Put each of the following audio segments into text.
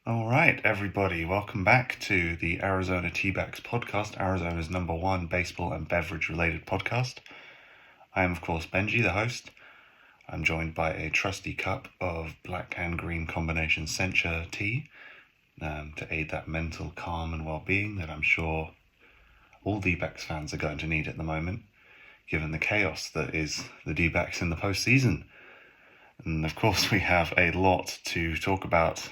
All right, everybody, welcome back to the Arizona Teabacks podcast, Arizona's #1 baseball and beverage related podcast. I am, of course, Benji, the host. I'm joined by a trusty cup of black and green combination Sencha tea to aid that mental calm and well-being that I'm sure all D-backs fans are going to need at the moment, given the chaos that is the D-backs in the postseason. And of course, we have a lot to talk about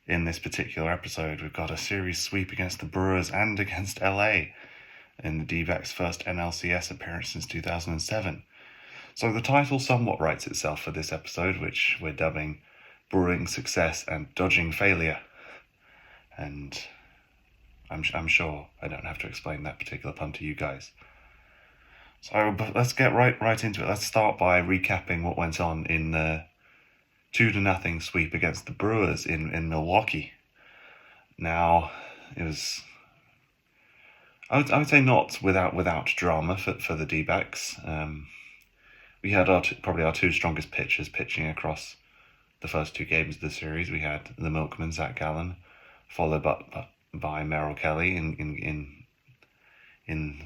in this particular episode. We've got a series sweep against the Brewers and against LA in the D-backs' first NLCS appearance since 2007. So the title somewhat writes itself for this episode, which we're dubbing Brewing Success and Dodging Failure. And I'm sure I don't have to explain that particular pun to you guys. So let's get right into it. Let's start by recapping what went on in the 2-0 sweep against the Brewers in Milwaukee. Now, it was, I would say, not without drama for the D-backs. We had probably our two strongest pitchers pitching across the first two games of the series. We had the milkman, Zach Gallen, followed by Merrill Kelly in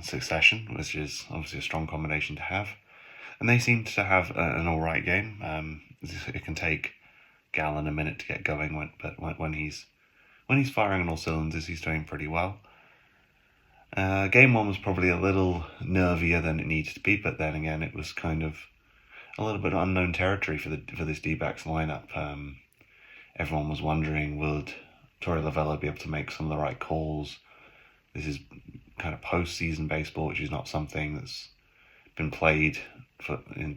succession, which is obviously a strong combination to have. And they seemed to have an all right game. It can take Gallen a minute to get going, but when he's firing on all cylinders, he's doing pretty well. Game one was probably a little nervier than it needed to be, but then again, it was kind of a little bit of unknown territory for this D-backs lineup. Everyone was wondering, would Torey Lovullo be able to make some of the right calls? This is kind of postseason baseball, which is not something that's been played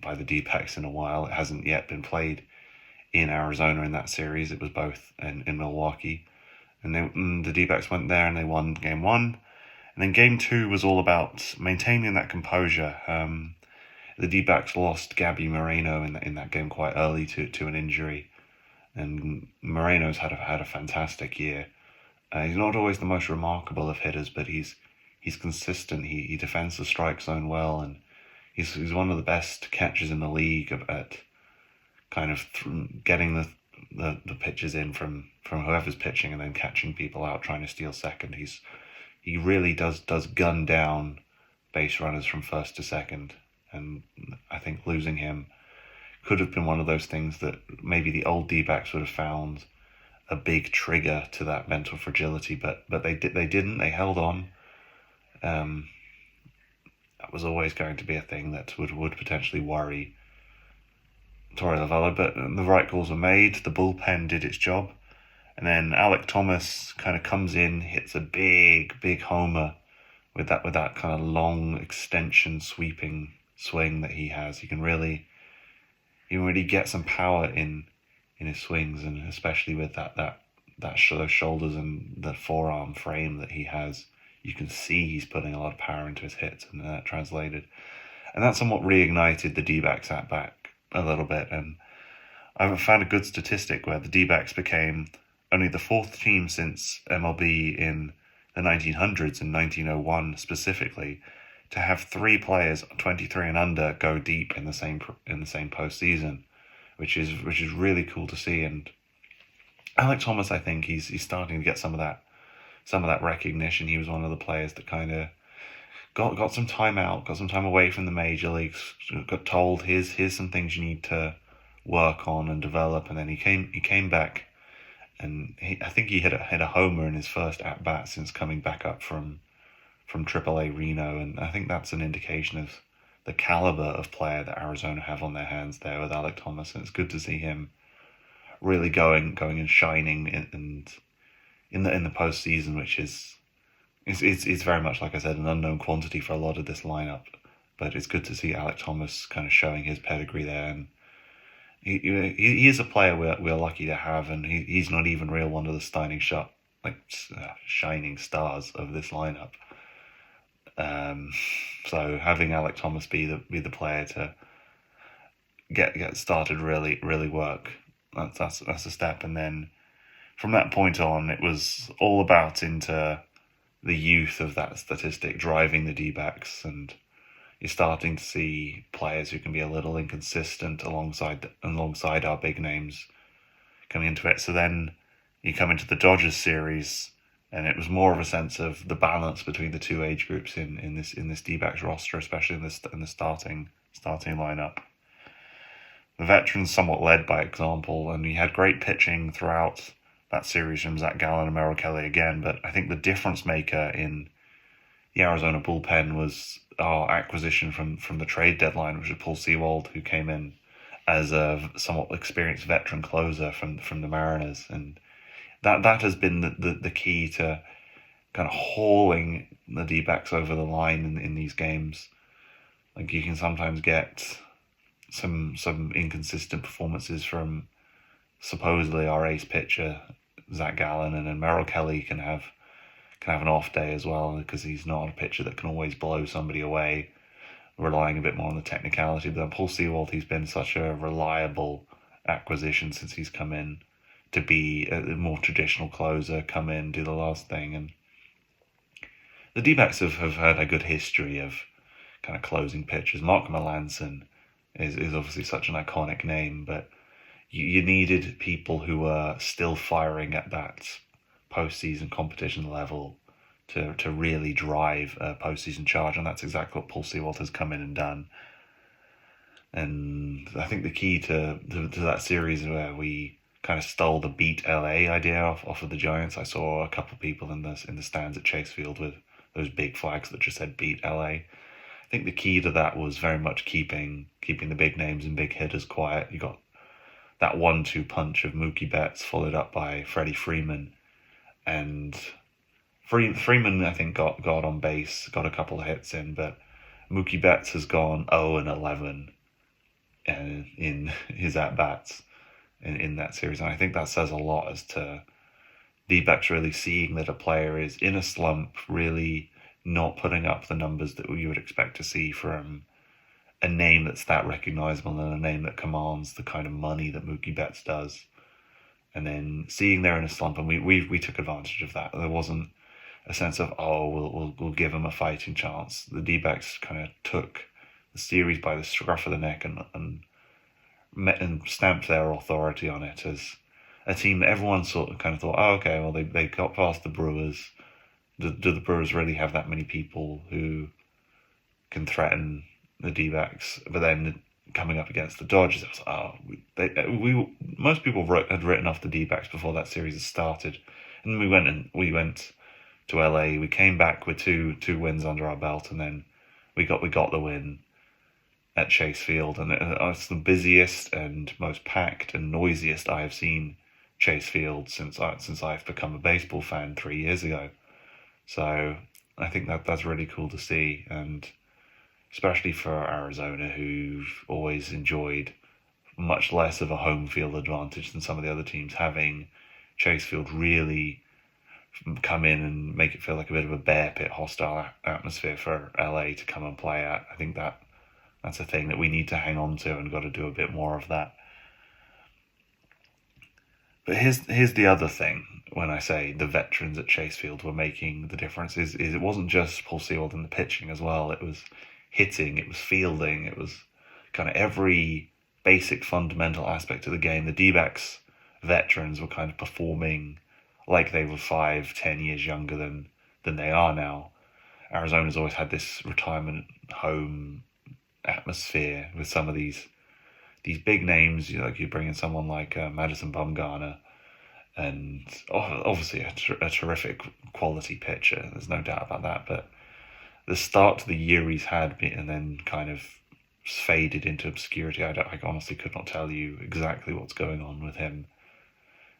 by the D-backs in a while. It hasn't yet been played in Arizona in that series. It was both in Milwaukee. And the D-backs went there and they won game one. And then game two was all about maintaining that composure. The D-backs lost Gabby Moreno in that game quite early to an injury. And Moreno's had a fantastic year. He's not always the most remarkable of hitters, but he's consistent. He defends the strike zone well, and he's one of the best catchers in the league at kind of getting the pitches in from whoever's pitching and then catching people out trying to steal second. He really does gun down base runners from first to second, and I think losing him could have been one of those things that maybe the old D-backs would have found a big trigger to that mental fragility, but they didn't. They held on. That was always going to be a thing that would potentially worry Torey Lovullo, but the right calls were made. The bullpen did its job, and then Alek Thomas kind of comes in, hits a big homer with that kind of long extension sweeping swing that he has. He can really get some power in his swings, and especially with those shoulders and the forearm frame that he has, you can see he's putting a lot of power into his hits, and that translated. And that somewhat reignited the D-backs at back a little bit. And I've found a good statistic where the D-backs became only the fourth team since MLB in the 1900s, in 1901 specifically, to have three players 23 and under go deep in the same postseason, which is really cool to see. And Alek Thomas, I think he's starting to get some of that recognition. He was one of the players that kind of got some time out, got some time away from the major leagues, got told here's some things you need to work on and develop, and then he came back, and I think he hit a homer in his first at bat since coming back up from AAA Reno, and I think that's an indication of the caliber of player that Arizona have on their hands there with Alek Thomas, and it's good to see him really going and shining in the postseason, which is it's very much, like I said, an unknown quantity for a lot of this lineup. But it's good to see Alek Thomas kind of showing his pedigree there, and he is a player we're lucky to have, and he's not even real one of the shining stars of this lineup. So having Alek Thomas be the player to get started really work, that's a step. And then from that point on, it was all about into the youth of that statistic driving the D-backs, and you're starting to see players who can be a little inconsistent alongside our big names coming into it. So then You come into the Dodgers series, and it was more of a sense of the balance between the two age groups in this D-backs roster, especially in the starting lineup. The veterans somewhat led by example, and he had great pitching throughout that series from Zach Gallen and Merrill Kelly again. But I think the difference maker in the Arizona bullpen was our acquisition from the trade deadline, which was Paul Sewald, who came in as a somewhat experienced veteran closer from the Mariners, and that has been the key to kind of hauling the D-backs over the line in these games. Like, you can sometimes get some inconsistent performances from supposedly our ace pitcher Zach Gallen, and then Merrill Kelly can have an off day as well, because he's not a pitcher that can always blow somebody away, relying a bit more on the technicality. But Paul Sewald, he's been such a reliable acquisition since he's come in to be a more traditional closer, come in, do the last thing. And the D-backs have had a good history of kind of closing pitchers. Mark Melanson is obviously such an iconic name, but you needed people who were still firing at that postseason competition level to really drive a postseason charge, and that's exactly what Paul Sewald has come in and done. And I think the key to that series, where we kind of stole the beat LA idea off of the Giants. I saw a couple of people in the stands at Chase Field with those big flags that just said beat LA. I think the key to that was very much keeping the big names and big hitters quiet. You got that 1-2 punch of Mookie Betts followed up by Freddie Freeman, and Freeman, I think, got on base, got a couple of hits in, but Mookie Betts has gone 0-11 in his at-bats in that series. And I think that says a lot as to D-backs really seeing that a player is in a slump, really not putting up the numbers that you would expect to see from a name that's that recognizable and a name that commands the kind of money that Mookie Betts does. And then seeing they're in a slump, and we took advantage of that. There wasn't a sense of, we'll give them a fighting chance. The D-backs kind of took the series by the scruff of the neck and stamped their authority on it as a team that everyone sort of kind of thought, okay, well, they got past the Brewers. Do the Brewers really have that many people who can threaten the D-backs? But then coming up against the Dodgers, it was most people had written off the D-backs before that series had started, and we went to LA. We came back with two wins under our belt, and then we got the win at Chase Field, and it's the busiest and most packed and noisiest I have seen Chase Field since I've become a baseball fan 3 years ago. So I think that's really cool to see, and especially for Arizona, who've always enjoyed much less of a home field advantage than some of the other teams, having Chase Field really come in and make it feel like a bit of a bear pit hostile atmosphere for LA to come and play at. I think that's a thing that we need to hang on to, and got to do a bit more of that. But here's the other thing. When I say the veterans at Chase Field were making the difference, is it wasn't just Paul Sewald in the pitching as well. It was hitting, it was fielding, it was kind of every basic fundamental aspect of the game. The D-backs veterans were kind of performing like they were 5-10 years younger than they are now. Arizona's always had this retirement home atmosphere with some of these big names. You bring in someone like Madison Bumgarner, and obviously a terrific quality pitcher. There's no doubt about that. But the start to the year he's had, and then kind of faded into obscurity. I honestly could not tell you exactly what's going on with him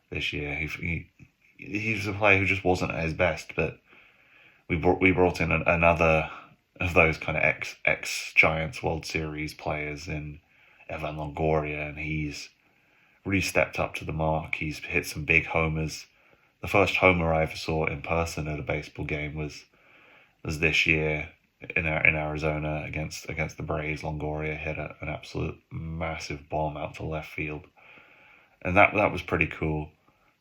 this year. He's a player who just wasn't at his best, but we brought in another of those kind of ex Giants World Series players in Evan Longoria, and he's really stepped up to the mark. He's hit some big homers. The first homer I ever saw in person at a baseball game was this year in Arizona against the Braves. Longoria hit an absolute massive bomb out to left field, and that was pretty cool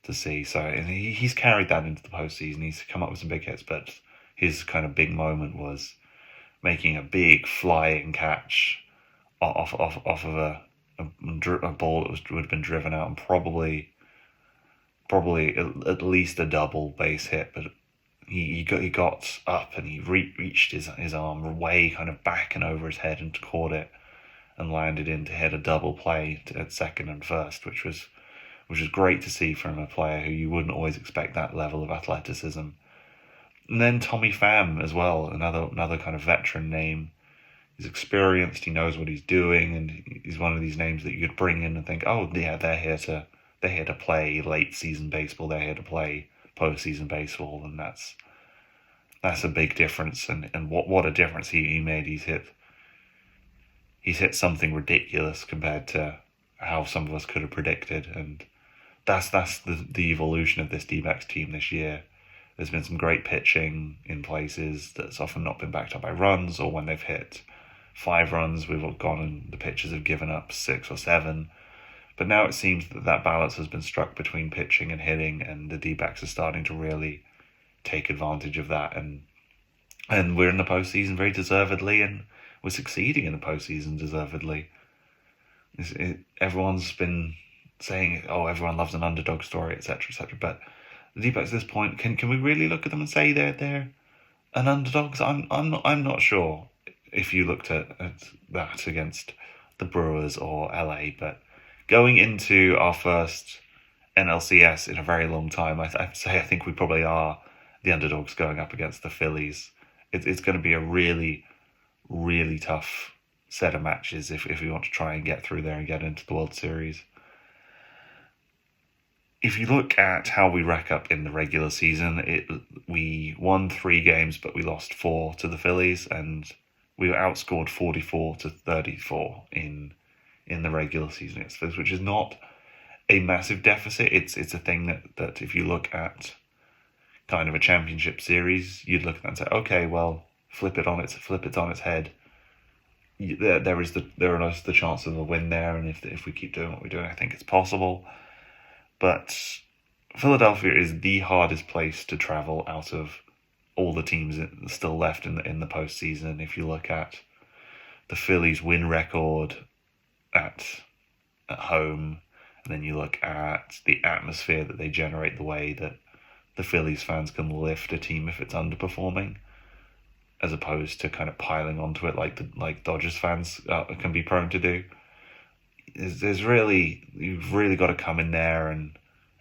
to see. So, and he's carried that into the postseason. He's come up with some big hits, but his kind of big moment was making a big flying catch off of a ball that would have been driven out, and probably probably at least a double base hit, but he got up and he reached his arm way kind of back and over his head and caught it and landed in to hit a double play at second and first, which was great to see from a player who you wouldn't always expect that level of athleticism. And then Tommy Pham as well, another kind of veteran name. He's experienced, he knows what he's doing, and he's one of these names that you could bring in and think, oh yeah, they're here to play late season baseball, they're here to play postseason baseball, and that's a big difference. And what a difference he made. He's hit something ridiculous compared to how some of us could have predicted, and that's the evolution of this D-backs team this year. There's been some great pitching in places that's often not been backed up by runs, or when they've hit 5 runs, we've gone and the pitchers have given up 6 or 7. But now it seems that balance has been struck between pitching and hitting, and the D-backs are starting to really take advantage of that. And we're in the postseason very deservedly, and we're succeeding in the postseason deservedly. Everyone's been saying, oh, everyone loves an underdog story, etc., etc. But the D-backs at this point, can we really look at them and say they're an underdog? I'm not sure if you looked at that against the Brewers or LA, but going into our first NLCS in a very long time, I have to say I think we probably are the underdogs going up against the Phillies. It's going to be a really, really tough set of matches if we want to try and get through there and get into the World Series. If you look at how we rack up in the regular season, we won 3 games, but we lost 4 to the Phillies, and we were outscored 44-34 in the regular season against the Phillies, which is not a massive deficit. It's a thing that if you look at kind of a championship series, you'd look at that and say, okay, well, flip it on its head. There is the chance of a win there, and if we keep doing what we're doing, I think it's possible. But Philadelphia is the hardest place to travel out of all the teams still left in the postseason. If you look at the Phillies' win record at home, and then you look at the atmosphere that they generate, the way that the Phillies fans can lift a team if it's underperforming, as opposed to kind of piling onto it like Dodgers fans can be prone to do. You've really got to come in there and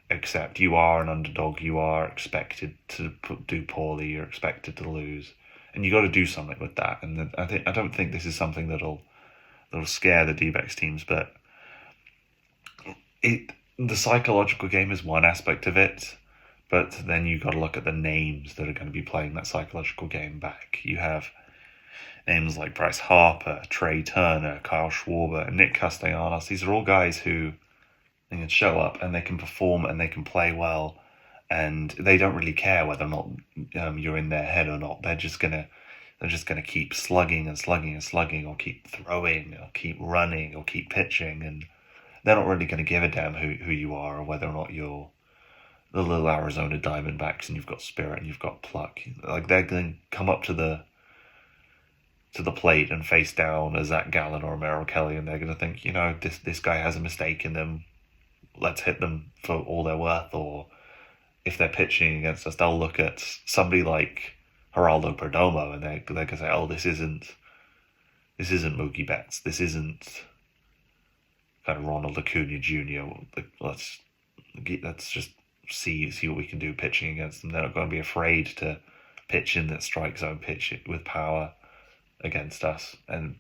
accept you are an underdog. You are expected to do poorly. You're expected to lose, and you got to do something with that. And I don't think this is something that'll scare the D-backs teams, but the psychological game is one aspect of it. But then you got to look at the names that are going to be playing that psychological game back. You have names like Bryce Harper, Trey Turner, Kyle Schwarber, and Nick Castellanos. These are all guys who can show up and they can perform and they can play well, and they don't really care whether or not you're in their head or not. They're just gonna keep slugging and slugging and slugging, or keep throwing, or keep running, or keep pitching, and they're not really going to give a damn who you are or whether or not you're the little Arizona Diamondbacks and you've got spirit and you've got pluck. Like, they're going to come up to the plate and face down a Zach Gallen or a Merrill Kelly, and they're going to think, this guy has a mistake in them. Let's hit them for all they're worth. Or if they're pitching against us, they'll look at somebody like Geraldo Perdomo and they're going to say, oh, this isn't Mookie Betts. This isn't kind of Ronald Acuna Jr. Let's just see what we can do pitching against them. They're not going to be afraid to pitch in that strike zone, pitch it with power against us. And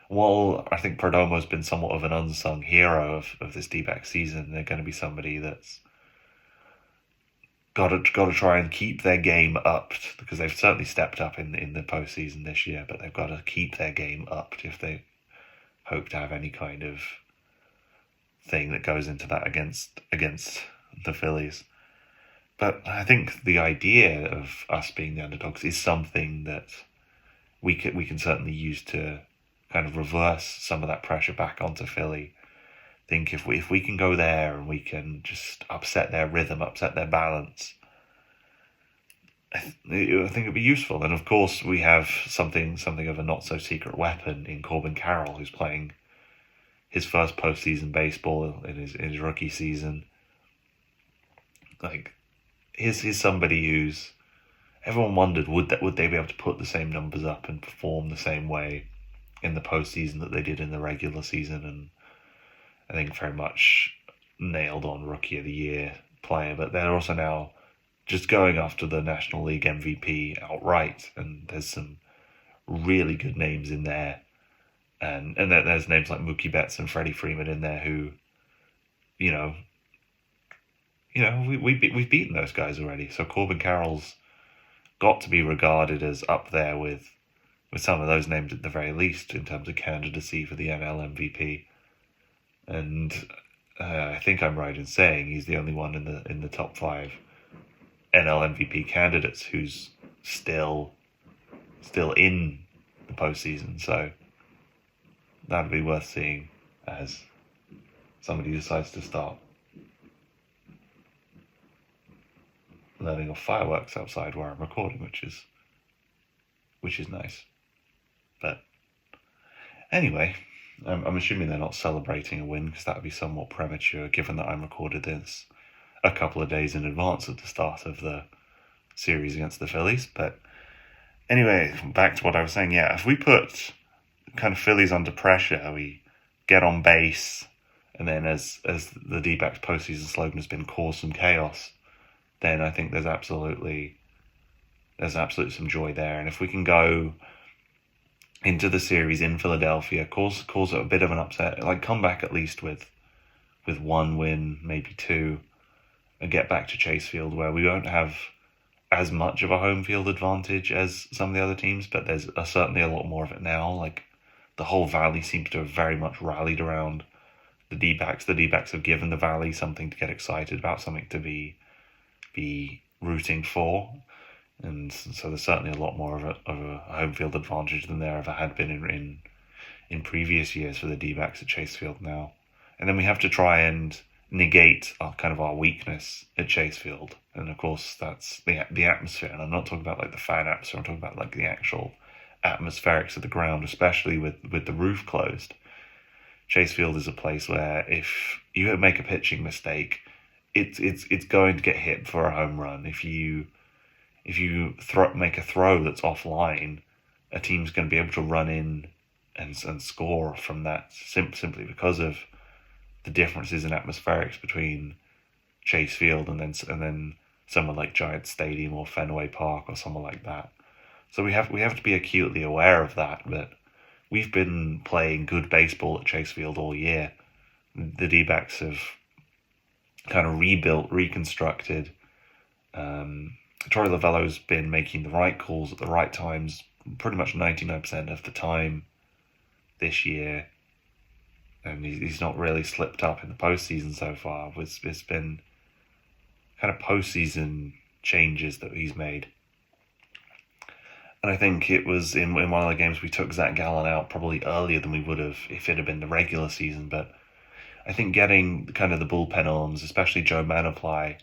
while I think Perdomo's been somewhat of an unsung hero of this D-back season, they're going to be somebody that's got to try and keep their game up, because they've certainly stepped up in the postseason this year, but they've got to keep their game up if they hope to have any kind of thing that goes into that against the Phillies. But I think the idea of us being the underdogs is something that we can certainly use to kind of reverse some of that pressure back onto Philly. I think if we can go there and we can just upset their rhythm, upset their balance, I think it'd be useful. And of course, we have something of a not so secret weapon in Corbin Carroll, who's playing his first postseason baseball in his rookie season. Like, here's somebody who's everyone wondered would they be able to put the same numbers up and perform the same way in the postseason that they did in the regular season, and I think very much nailed on Rookie of the Year player. But they're also now just going after the National League MVP outright, and there's some really good names in there, and there's names like Mookie Betts and Freddie Freeman in there who, you know, we've beaten those guys already. So Corbin Carroll's got to be regarded as up there with some of those names at the very least in terms of candidacy for the NL MVP. And I think I'm right in saying he's the only one in the top 5 NL MVP candidates who's still in the postseason. So that'd be worth seeing as somebody decides to start letting off fireworks outside where I'm recording, which is nice. But anyway, I'm assuming they're not celebrating a win, because that would be somewhat premature given that I'm recorded this a couple of days in advance of the start of the series against the Phillies. But anyway, back to what I was saying. Yeah, if we put kind of Phillies under pressure, we get on base, and then as the D-backs postseason slogan has been, cause some chaos, then I think there's absolutely some joy there. And if we can go into the series in Philadelphia, cause a bit of an upset, like come back at least with one win, maybe two, and get back to Chase Field, where we won't have as much of a home field advantage as some of the other teams, but there's certainly a lot more of it now. Like, the whole Valley seems to have very much rallied around the D-backs. The D-backs have given the Valley something to get excited about, something to be rooting for, and so there's certainly a lot more of a home field advantage than there ever had been in previous years for the D-backs at Chase Field now. And then we have to try and negate our weakness at Chase Field, and of course that's the atmosphere. And I'm not talking about like the fan atmosphere, I'm talking about like the actual atmospherics of the ground, especially with the roof closed. Chase Field is a place where if you make a pitching mistake, it's going to get hit for a home run. If you make a throw that's offline, a team's going to be able to run in and score from that simply because of the differences in atmospherics between Chase Field and then somewhere like Giant Stadium or Fenway Park or somewhere like that. So we have to be acutely aware of that. But we've been playing good baseball at Chase Field all year. The D-backs have kind of reconstructed. Torey Lovullo's been making the right calls at the right times pretty much 99% of the time this year, and he's not really slipped up in the postseason so far. It's been kind of postseason changes that he's made. And I think it was in one of the games we took Zach Gallen out probably earlier than we would have if it had been the regular season, but I think getting kind of the bullpen arms, especially Joe Manaply,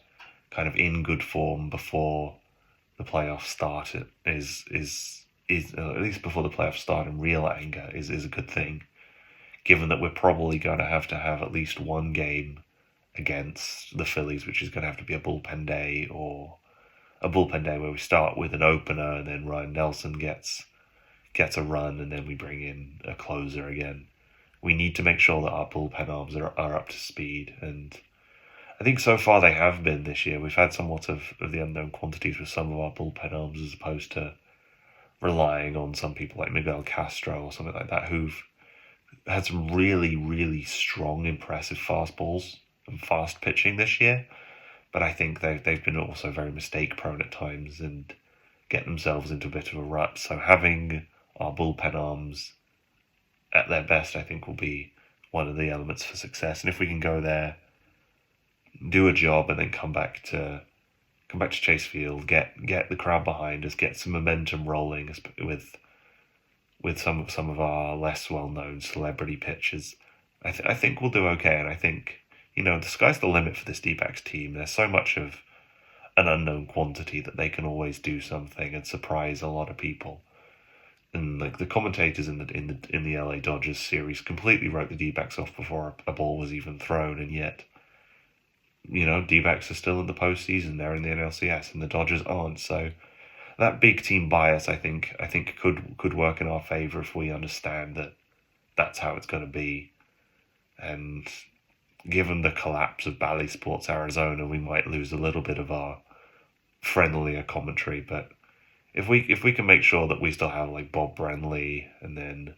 kind of in good form before the playoffs start is at least before the playoffs start in real anger is a good thing, given that we're probably going to have at least one game against the Phillies, which is going to have to be a bullpen day, or a bullpen day where we start with an opener and then Ryan Nelson gets a run and then we bring in a closer again. We need to make sure that our bullpen arms are up to speed, and I think so far they have been this year. We've had somewhat of the unknown quantities with some of our bullpen arms, as opposed to relying on some people like Miguel Castro or something like that, who've had some really, really strong, impressive fastballs and fast pitching this year. But I think they've been also very mistake prone at times and get themselves into a bit of a rut. So having our bullpen arms at their best, I think, will be one of the elements for success. And if we can go there, do a job, and then come back to Chase Field, get the crowd behind us, get some momentum rolling with some of our less well known celebrity pitchers, I think we'll do okay. And I think, the sky's the limit for this D-backs team. There's so much of an unknown quantity that they can always do something and surprise a lot of people. And like the commentators in the LA Dodgers series completely wrote the D-backs off before a ball was even thrown, and yet D-backs are still in the postseason. They're in the NLCS, and the Dodgers aren't. So that big team bias, I think could work in our favor if we understand that that's how it's going to be. And given the collapse of Bally Sports Arizona, we might lose a little bit of our friendlier commentary. But if we can make sure that we still have like Bob Brenly and then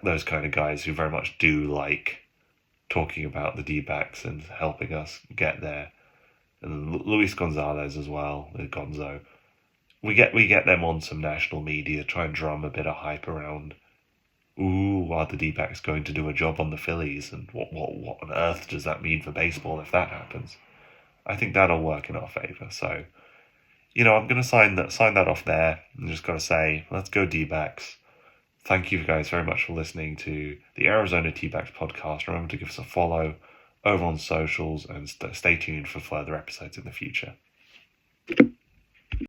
those kind of guys who very much do like talking about the D-backs and helping us get there, and Luis Gonzalez as well, Gonzo. We get them on some national media, try and drum a bit of hype around. Ooh, are the D-backs going to do a job on the Phillies? And what on earth does that mean for baseball if that happens? I think that'll work in our favor. So, I'm going to sign that off there. I'm just got to say, let's go D-backs. Thank you guys very much for listening to the Arizona T-Backs podcast. Remember to give us a follow over on socials and stay tuned for further episodes in the future.